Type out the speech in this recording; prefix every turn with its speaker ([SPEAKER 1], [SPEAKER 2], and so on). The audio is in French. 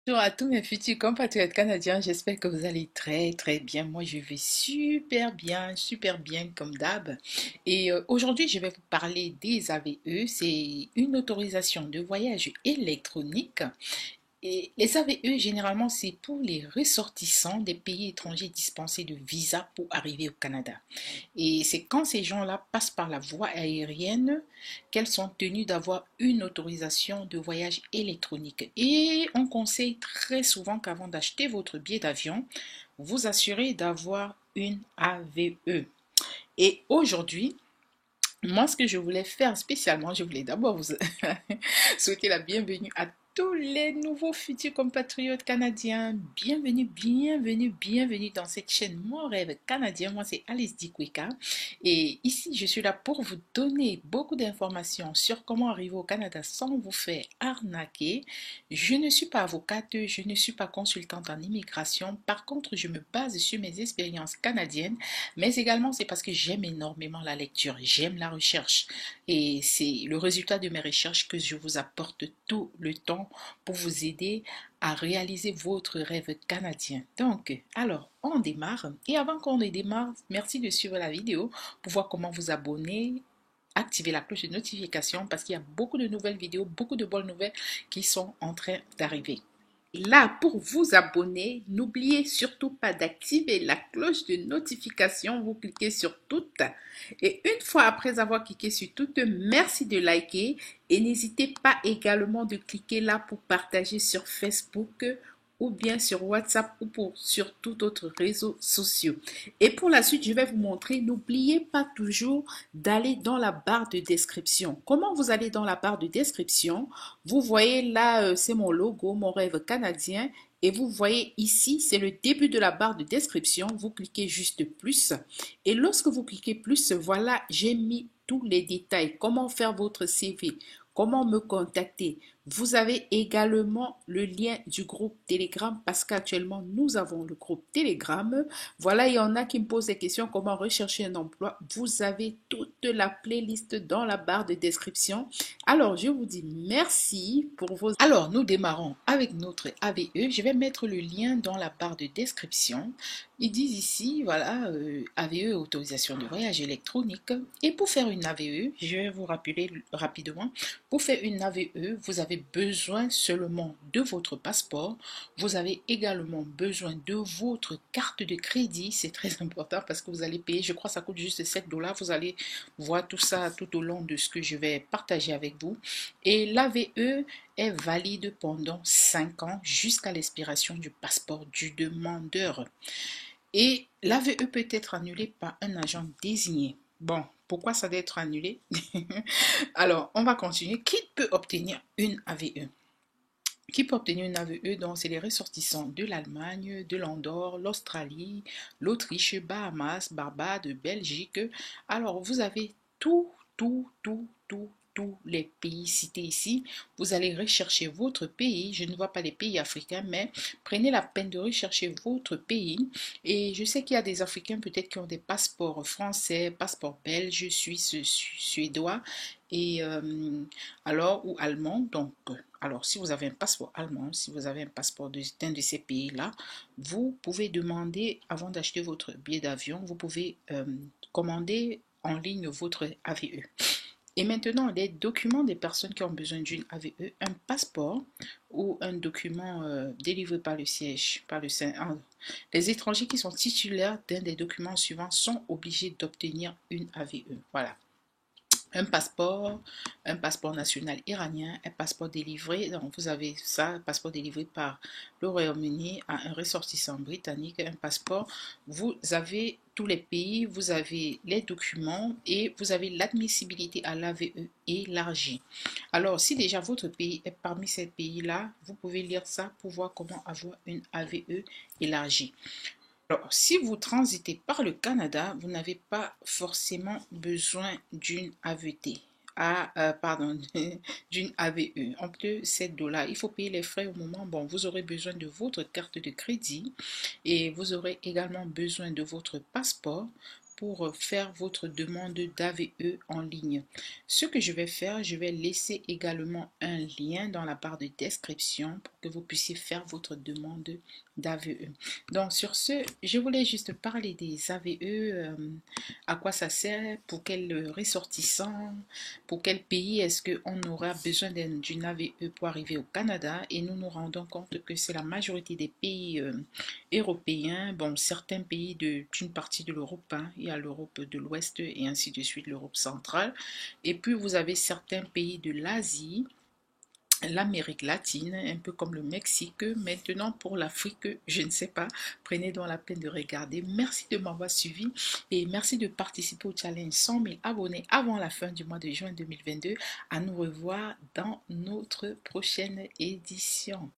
[SPEAKER 1] Bonjour à tous mes futurs compatriotes canadiens, j'espère que vous allez très bien. Moi je vais super bien comme d'hab. Et aujourd'hui je vais vous parler des AVE, c'est une autorisation de voyage électronique. Et les AVE, généralement, c'est pour les ressortissants des pays étrangers dispensés de visa pour arriver au Canada. Et c'est quand ces gens-là passent par la voie aérienne qu'elles sont tenues d'avoir une autorisation de voyage électronique. Et on conseille très souvent qu'avant d'acheter votre billet d'avion, vous assurez d'avoir une AVE. Et aujourd'hui, moi, ce que je voulais faire spécialement, je voulais d'abord vous souhaiter la bienvenue à tous les nouveaux futurs compatriotes canadiens. Bienvenue dans cette chaîne Mon Rêve Canadien. Moi, c'est Alice Dikweka. Et ici, je suis là pour vous donner beaucoup d'informations sur comment arriver au Canada sans vous faire arnaquer. Je ne suis pas avocate, je ne suis pas consultante en immigration. Par contre, je me base sur mes expériences canadiennes, mais également c'est parce que j'aime énormément la lecture, j'aime la recherche. Et c'est le résultat de mes recherches que je vous apporte tout le temps pour vous aider à réaliser votre rêve canadien. Donc, alors, on démarre. Et avant qu'on ne démarre, merci de suivre la vidéo pour voir comment vous abonner. Activer la cloche de notification parce qu'il y a beaucoup de nouvelles vidéos, beaucoup de bonnes nouvelles qui sont en train d'arriver. Là, pour vous abonner, n'oubliez surtout pas d'activer la cloche de notification. Vous cliquez sur toutes. Et une fois après avoir cliqué sur toutes, merci de liker. Et n'hésitez pas également de cliquer là pour partager sur Facebook ou bien sur WhatsApp ou sur tout autre réseau social. Et pour la suite, je vais vous montrer. N'oubliez pas toujours d'aller dans la barre de description. Comment vous allez dans la barre de description? Vous voyez là, c'est mon logo, mon rêve canadien. Et vous voyez ici, c'est le début de la barre de description. Vous cliquez juste plus. Et lorsque vous cliquez plus, voilà, j'ai mis tous les détails. Comment faire votre CV, comment me contacter. Vous avez également le lien du groupe Telegram parce qu'actuellement, nous avons le groupe Telegram. Voilà, il y en a qui me posent des questions, comment rechercher un emploi. Vous avez toute la playlist dans la barre de description. Alors, je vous dis merci pour vos... Alors, nous démarrons avec notre AVE. Je vais mettre le lien dans la barre de description. Ils disent ici, voilà, AVE, autorisation de voyage électronique. Et pour faire une AVE, je vais vous rappeler rapidement, pour faire une AVE, vous avez besoin seulement de votre passeport. Vous avez également besoin de votre carte de crédit. C'est très important parce que vous allez payer, je crois que ça coûte juste 7 dollars. Vous allez voir tout ça tout au long de ce que je vais partager avec vous. Et l'AVE est valide pendant 5 ans jusqu'à l'expiration du passeport du demandeur. Et l'AVE peut être annulé par un agent désigné. Bon, pourquoi ça doit être annulé? Alors, on va continuer. Qui peut obtenir une AVE? Qui peut obtenir une AVE? Donc, c'est les ressortissants de l'Allemagne, de l'Andorre, l'Australie, l'Autriche, Bahamas, Barbade, Belgique. Alors, vous avez tous les pays cités ici. Vous allez rechercher votre pays. Je ne vois pas les pays africains, mais prenez la peine de rechercher votre pays. Et je sais qu'il y a des Africains peut-être qui ont des passeports français, passeports belges, suisses, suédois et alors ou allemands. Donc, alors si vous avez un passeport allemand, si vous avez un passeport d'un de ces pays-là, vous pouvez demander avant d'acheter votre billet d'avion, vous pouvez commander en ligne votre AVE. Et maintenant, les documents des personnes qui ont besoin d'une AVE, un passeport ou un document délivré par le siège, par le Saint. Les étrangers qui sont titulaires d'un des documents suivants sont obligés d'obtenir une AVE. Voilà. Un passeport national iranien, un passeport délivré, donc vous avez ça, un passeport délivré par le Royaume-Uni à un ressortissant britannique, un passeport, vous avez tous les pays, vous avez les documents et vous avez l'admissibilité à l'AVE élargie. Alors, si déjà votre pays est parmi ces pays-là, vous pouvez lire ça pour voir comment avoir une AVE élargie. Alors, si vous transitez par le Canada, vous n'avez pas forcément besoin d'une AVT. Pardon, d'une AVE. On peut 7 dollars. Il faut payer les frais au moment. Bon, vous aurez besoin de votre carte de crédit et vous aurez également besoin de votre passeport pour faire votre demande d'AVE en ligne. Ce que je vais faire, je vais laisser également un lien dans la barre de description pour que vous puissiez faire votre demande d'AVE. Donc sur ce, je voulais juste parler des AVE, à quoi ça sert, pour quel ressortissant, pour quel pays est-ce qu'on aura besoin d'une AVE pour arriver au Canada, et nous nous rendons compte que c'est la majorité des pays européens, bon, certains pays d'une partie de l'Europe, hein, il y a l'Europe de l'Ouest et ainsi de suite, l'Europe centrale, et puis vous avez certains pays de l'Asie, l'Amérique latine, un peu comme le Mexique. Maintenant, pour l'Afrique, je ne sais pas. Prenez donc la peine de regarder. Merci de m'avoir suivi et merci de participer au challenge 100 000 abonnés avant la fin du mois de juin 2022. À nous revoir dans notre prochaine édition.